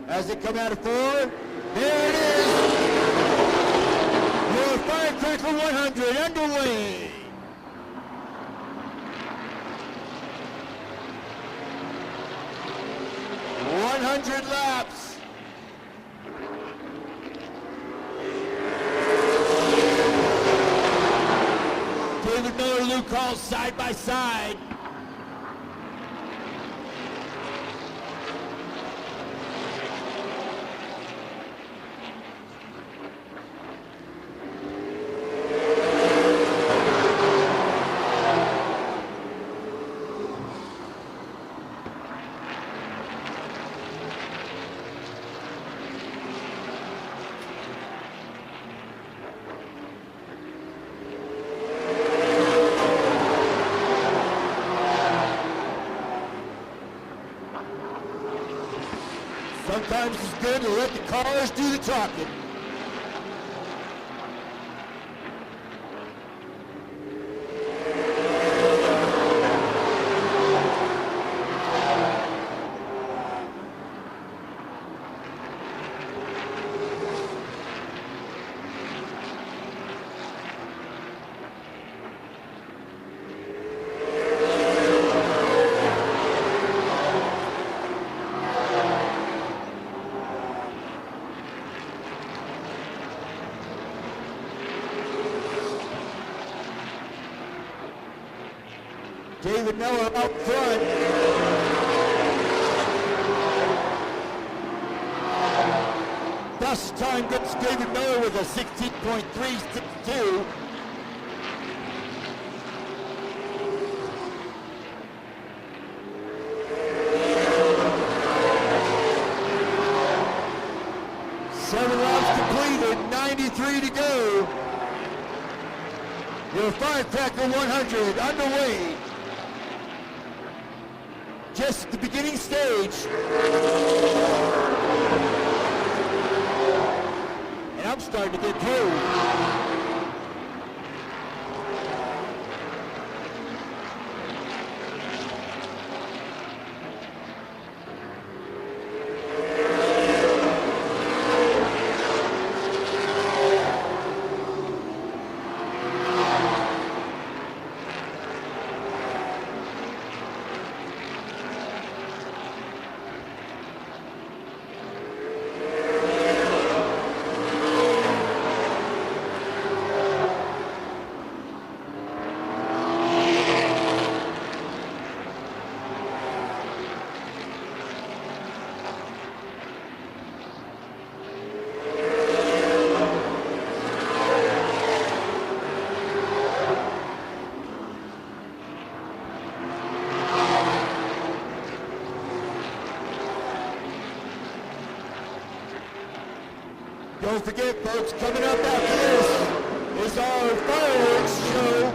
As they come out of 4, there it is. Your Firecracker 100 underway. Laps. David Miller, Luke Hall side by side. Sometimes it's good to let the cars do the talking. David Miller up front. Best time gets David Miller with a 16.362. Seven laps completed, 93 to go. Your Firecracker 100 underway. Just the beginning stage. And I'm starting to get through. Don't forget, folks, coming up after this is our fireworks show.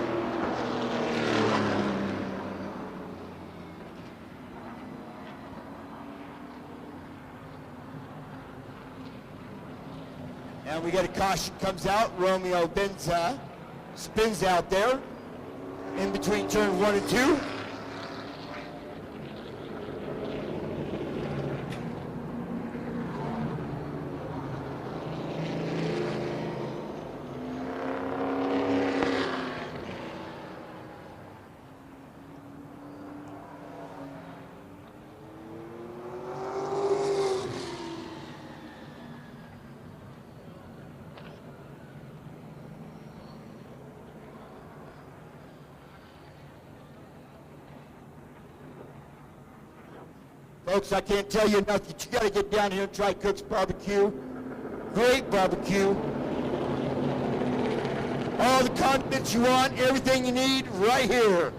And we got a caution comes out. Romeo Benza spins out there in between turn 1 and 2. Folks, I can't tell you enough that you got to get down here and try Cook's Barbecue. Great barbecue. All the condiments you want, everything you need, right here.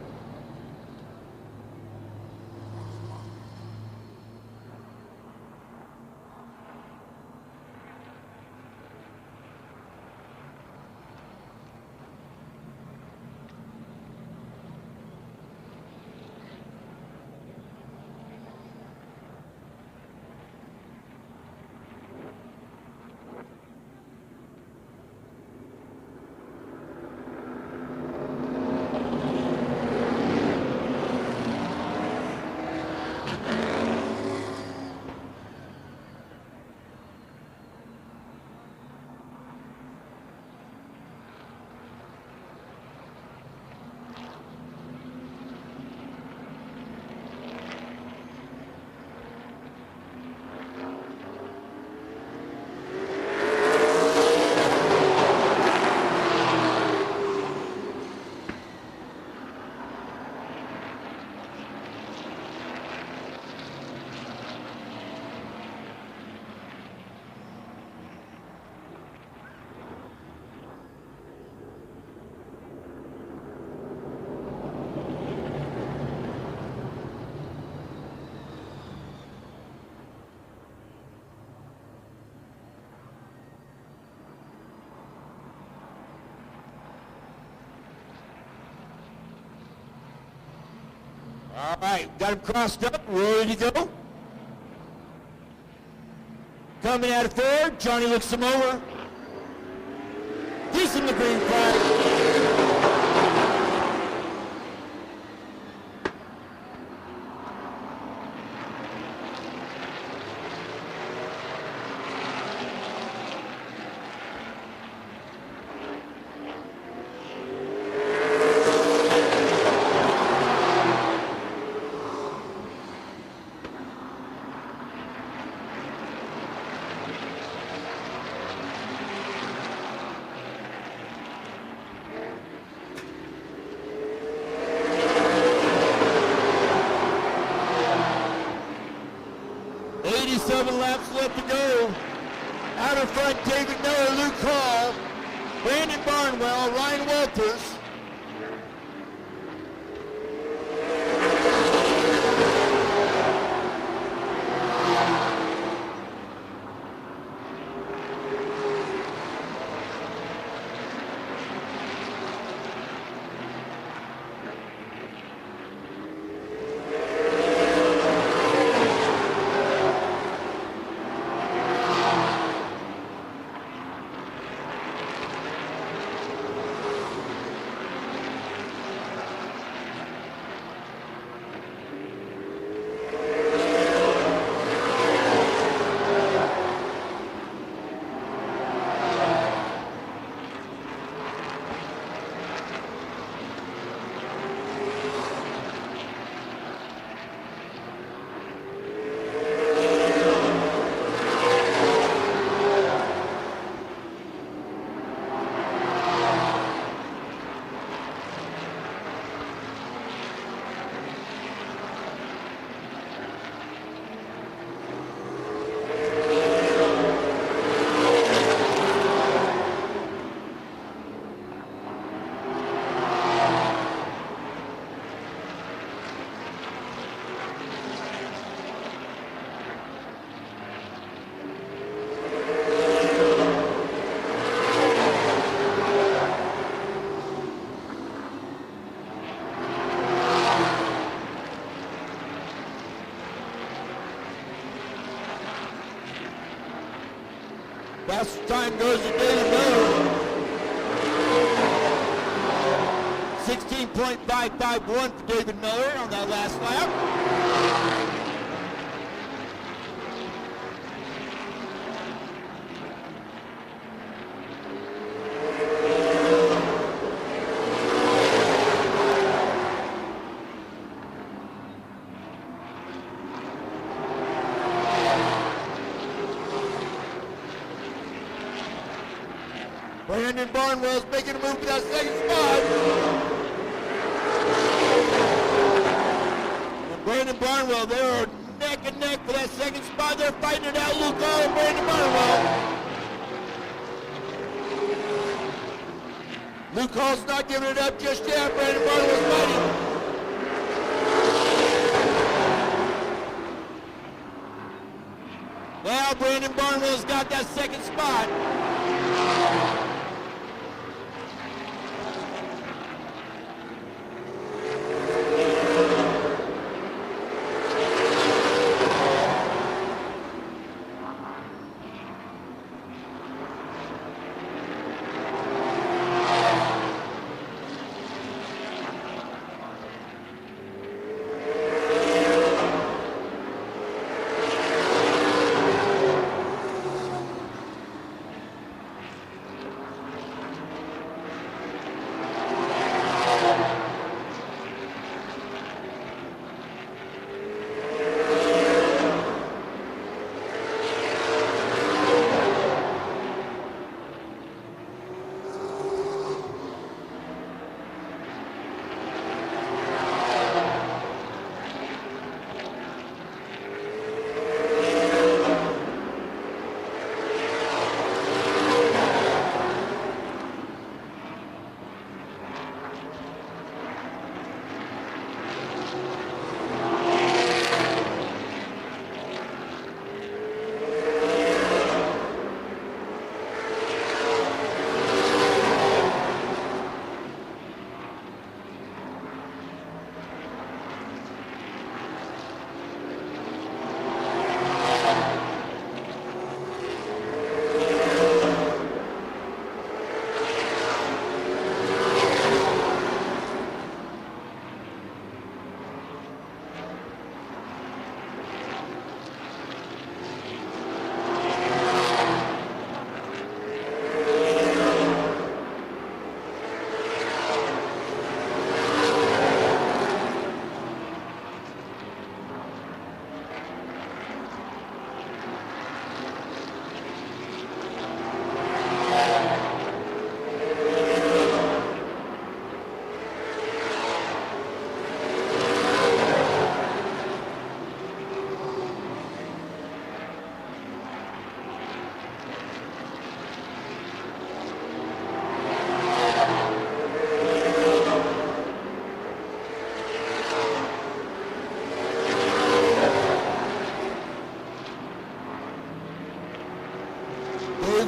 All right, got him crossed up, ready to go. Coming out of third, Johnny looks him over. Gives him the green flag. 87 laps left to go. Out in front, David Miller, Luke Hall, Brandon Barnwell, Ryan Walters. Fastest time goes to David Miller. 16.551 for David Miller on that last lap. Brandon Barnwell's making a move for that second spot. And Brandon Barnwell, they're neck and neck for that second spot. They're fighting it out, Luke Hall and Brandon Barnwell. Luke Hall's not giving it up just yet. Brandon Barnwell's fighting. Well, Brandon Barnwell's got that second spot.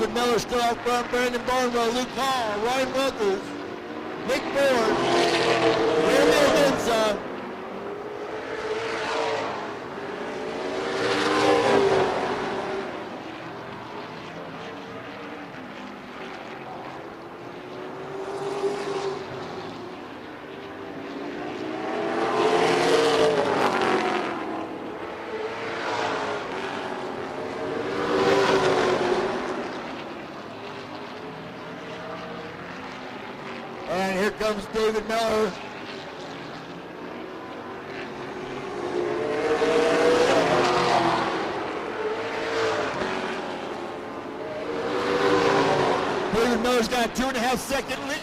David Miller still out front. Brandon Barnwell, Luke Hall, Ryan Wilkers, Nick Ford, Romeo Benza. And here comes David Miller. David Miller's got a 2.5 second lead.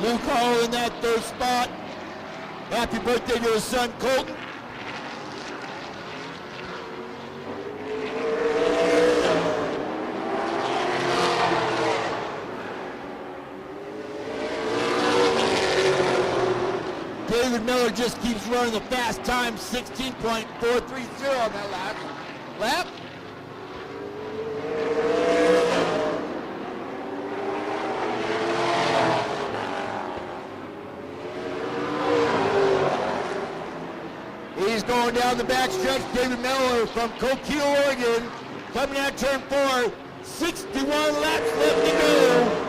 Luke Hall in that third spot. Happy birthday to his son, Colton. David Miller just keeps running the fast time, 16.430 on that lap. He's going down the backstretch. David Miller from Coquille, Oregon, coming out turn 4. 61 laps left to go.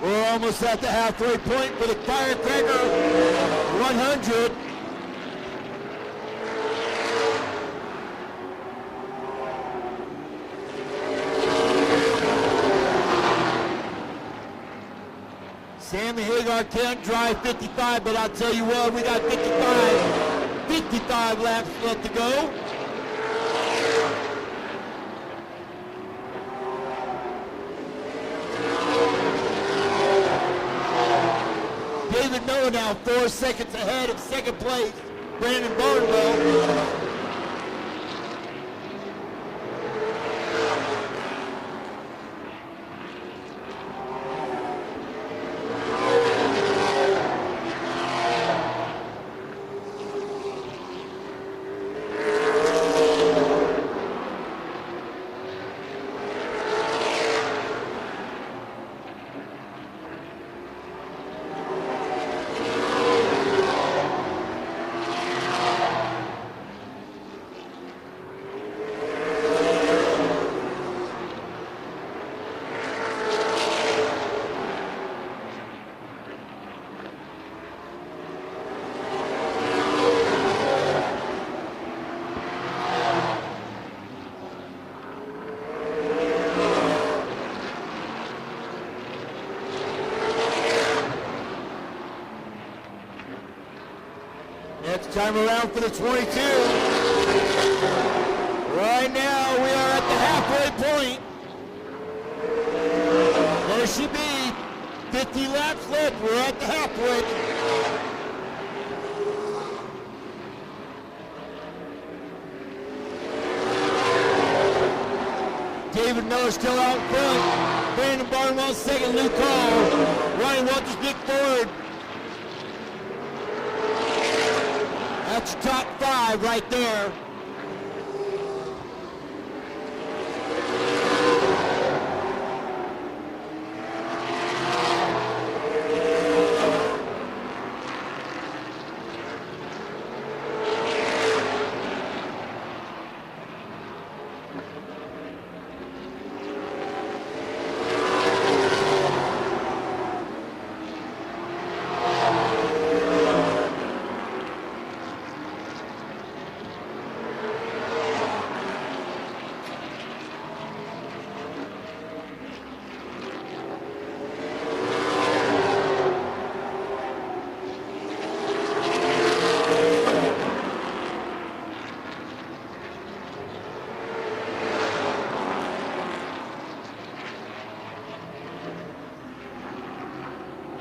We're almost at the halfway point for the Firecracker 100. Sammy Hagar can't drive 55, but I'll tell you what, we got 55 laps left to go. David Miller now 4 seconds ahead of second place, Brandon Barnwell. Next time around for the 22. Right now we are at the halfway point. There she be. 50 laps left. We're at the halfway. Miller still out front. Brandon Barnwell second, Luke Hall. Ryan Walters, Nick Ford. That's your top 5 right there.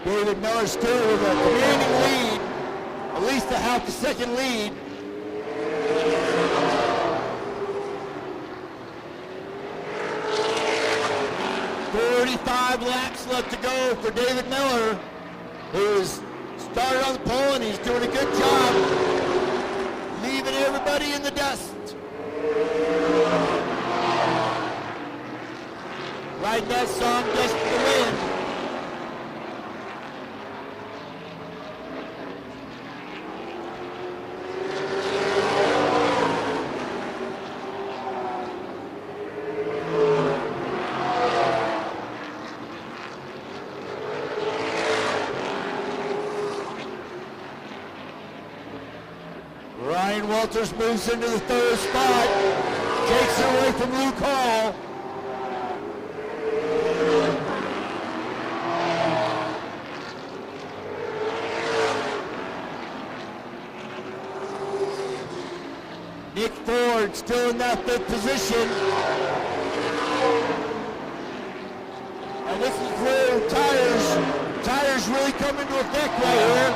David Miller still with a commanding lead, at least a half a second lead. "45 laps left to go for David Miller, who's started on the pole and he's doing a good job, leaving everybody in the dust. Riding that song, Dust to the Wind. Ryan Walters moves into the 3rd spot, takes it away from Luke Hall. Nick Ford still in that 5th position. And this is where tires really come into effect right here.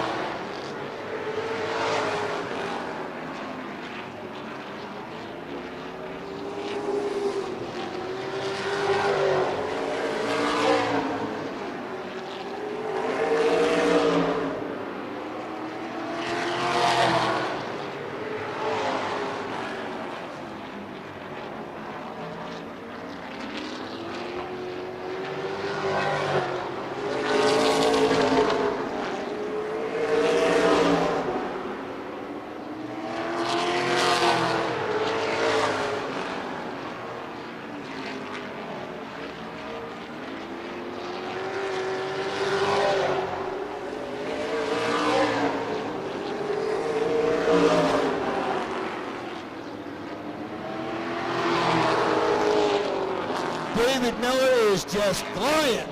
David Miller is just flying.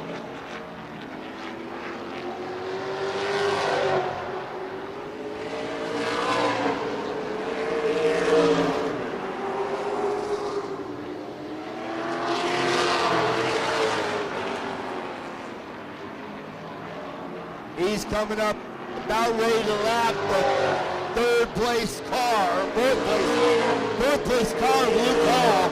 He's coming up about ready to lap the 3rd place car, 4th place car, Luke Hall.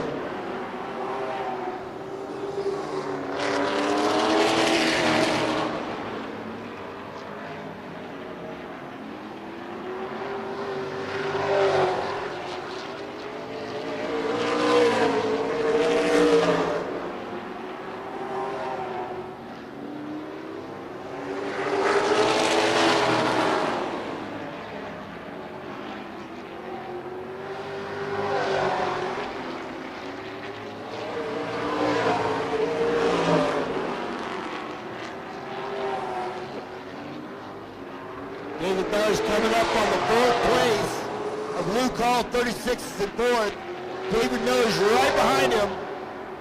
David Miller's coming up on the 4th place of Luke Hall, 36th and 4th. David Miller's right behind him,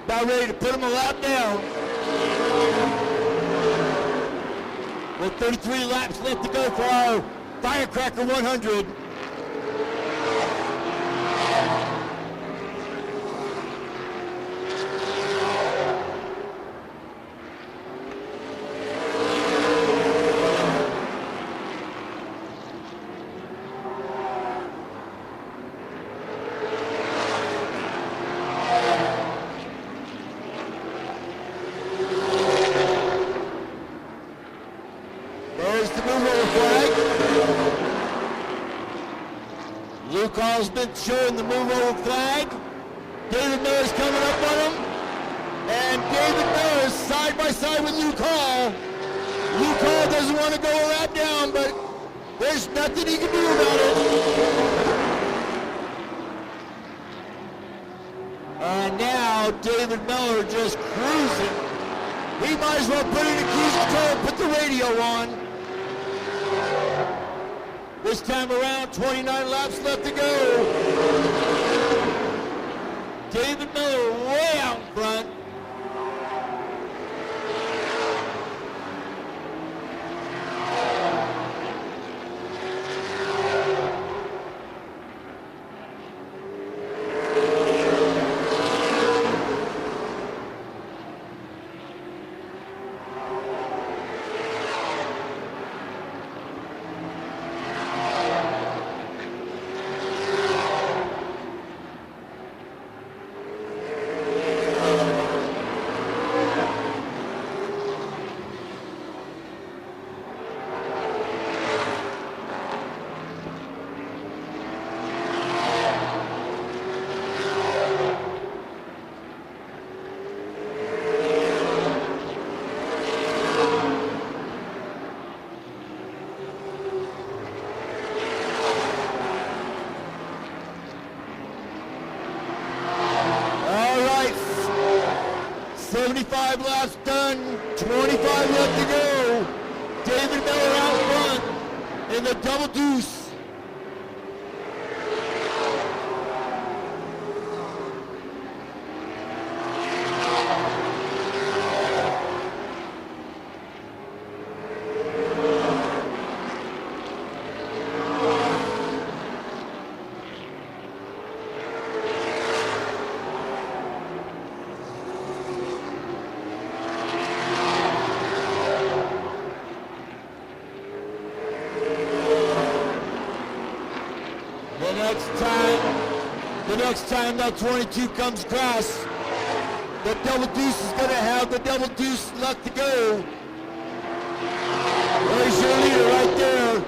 about ready to put him a lap down. With 33 laps left to go for our Firecracker 100. Luke Hall's been showing the move over flag. David Miller's coming up on him. And David Miller is side by side with Luke Hall. Luke Hall doesn't want to go a lap down, but there's nothing he can do about it. And now David Miller just cruising. He might as well put it in cruise control and put the radio on. This time around, 29 laps left to go. David Miller way out in front. Laps done, 25 left to go. David Miller out front in the double deuce. The next time that 22 comes across, the double deuce is going to have the double deuce left to go. There's your leader right there.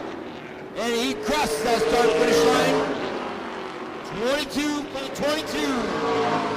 And he crosses that start finish line. 22 for the 22.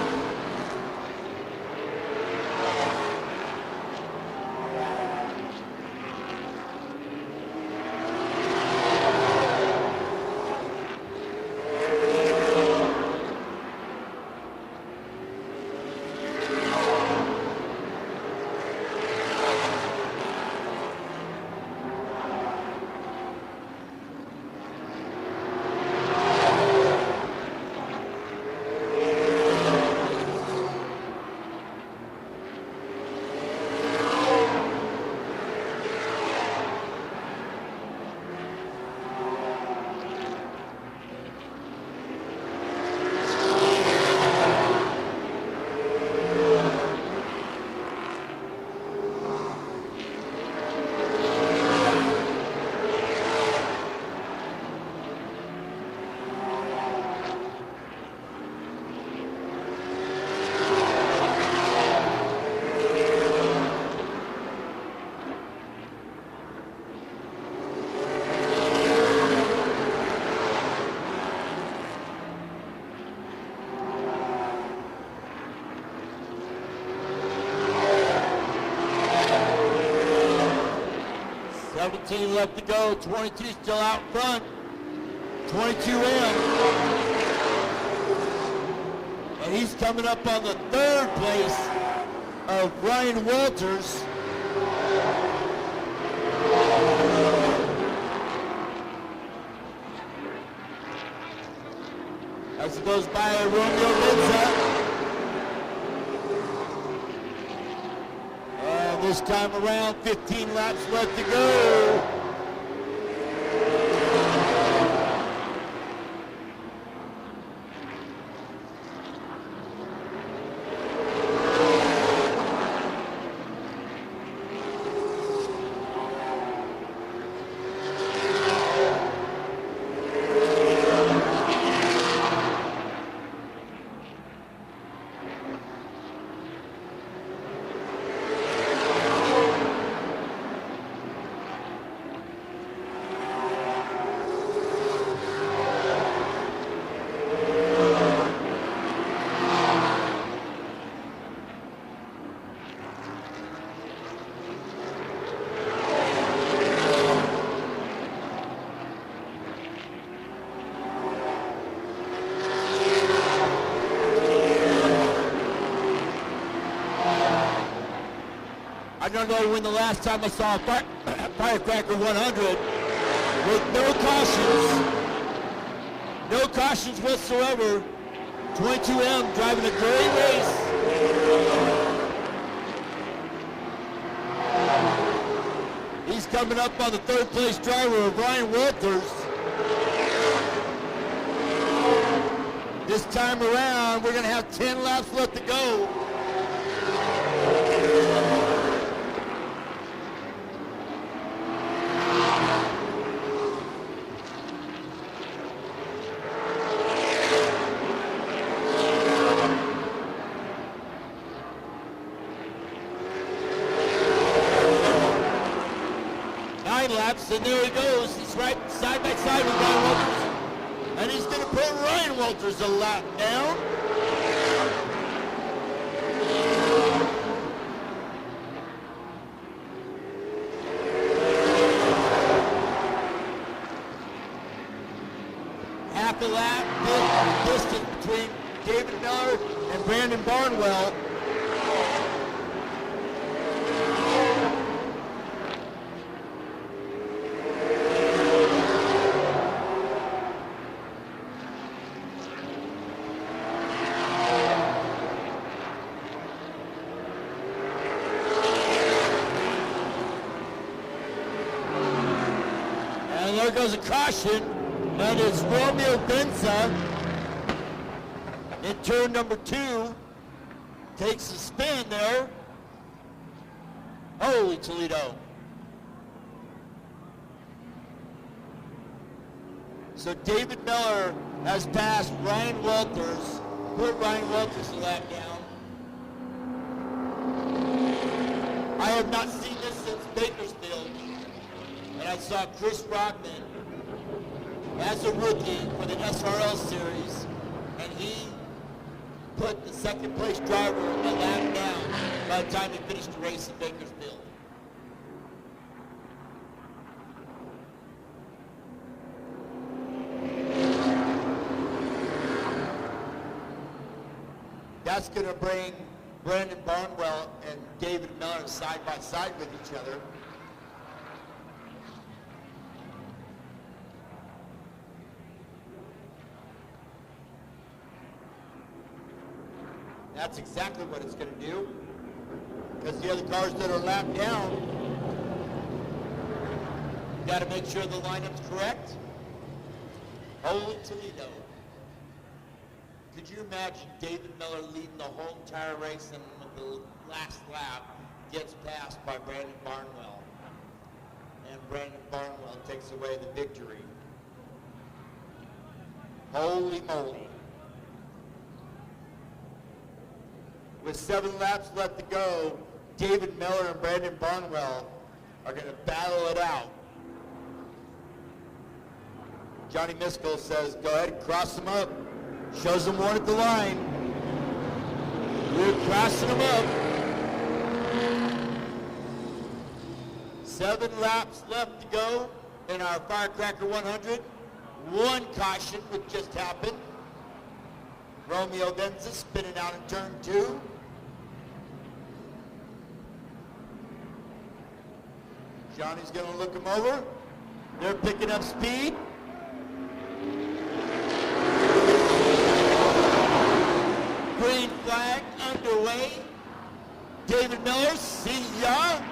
Left to go, 22 still out front, 22 in, and he's coming up on the third place of Ryan Walters. As it goes by Romeo Menza. This time around, 15 laps left to go. I don't know when the last time I saw a Firecracker 100 with no cautions whatsoever. 22M driving a great race. He's coming up on the third place driver of Ryan Walters. This time around, we're going to have 10 laps left to go. Laps, and there he goes. He's right side by side with Ryan Walters. And he's going to put Ryan Walters a lap down. Half a lap distance between David Miller and Brandon Barnwell. There goes a caution, and it's Romeo Benza in turn number 2. Takes a spin there. Holy Toledo. So David Miller has passed Ryan Walters, put Ryan Walters a lap down. I have not seen this since Bakersfield. And I saw Chris Brockman as a rookie for the SRL series, and he put the second place driver a lap down by the time he finished the race in Bakersfield. That's going to bring Brandon Barnwell and David Miller side by side with each other. That's exactly what it's going to do, because the other cars that are lapped down, you got to make sure the lineup's correct. Holy Toledo. Could you imagine David Miller leading the whole entire race, and with the last lap gets passed by Brandon Barnwell, and Brandon Barnwell takes away the victory? Holy moly. With 7 laps left to go, David Miller and Brandon Barnwell are going to battle it out. Johnny Miskell says, go ahead and cross them up. Shows them one at the line. We're crossing them up. 7 laps left to go in our Firecracker 100. 1 caution, which just happened. Romeo Benza spinning out in turn 2. Johnny's going to look them over. They're picking up speed. Green flag underway. David Miller, see ya.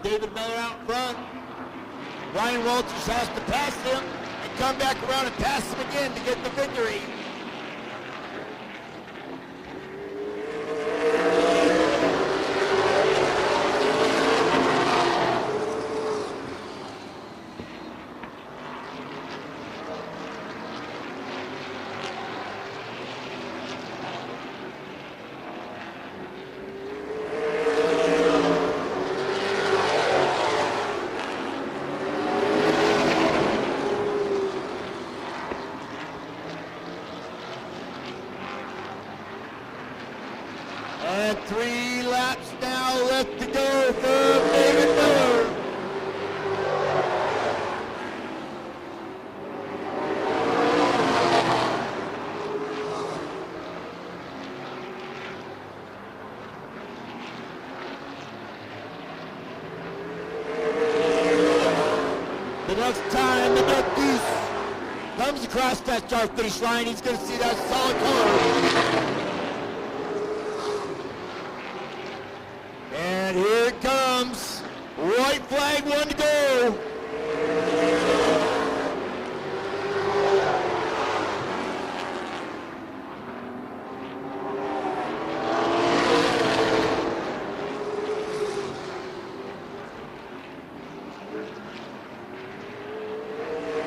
David Miller out in front. Ryan Walters has to pass him and come back around and pass him again to get the victory. And 3 laps now left to go for David Next time the Duck Goose comes across that start finish line, he's going to see that solid color. And here it comes. White flag, 1 to go.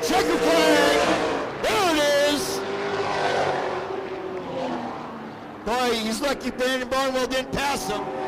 Checker flag! There it is! Boy, he's lucky Brandon Barnwell didn't pass him.